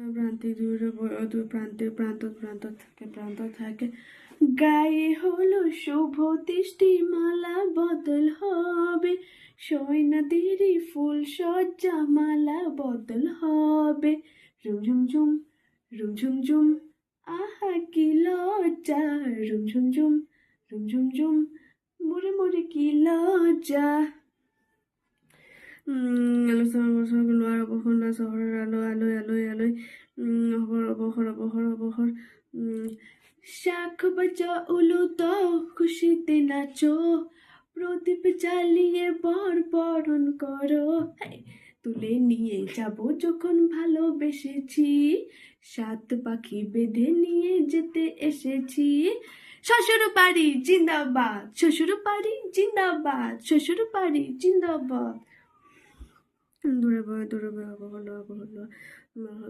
প্রান্তিক দুই প্রান্তে প্রান্ত থাকে গায়ে হলো শুভ দৃষ্টি মালা বদল হবে সৈনাদেরই ফুল সজ্জা মালা বদল হবে রুমঝুমঝুম রুমঝুমঝুম আহা কি লজ্জা রুমঝুমঝুম রুমঝুমঝুম মোরে মোরে কি লজ্জা শহরের আলো আলোয় আলোয় আলোয় অবহর শাখ বাজা উলু দাও খুশিতে নাচো প্রদীপ জ্বালিয়ে বরণ করো তুলে নিয়ে যাব যখন ভালোবেসেছি সাত পাখি বেঁধে নিয়ে যেতে এসেছি শ্বশুর বাড়ি জিন্দাবাদ শ্বশুর বাড়ি জিন্দাবাদ শ্বশুর বাড়ি জিন্দাবাদ দূরে বয় হলো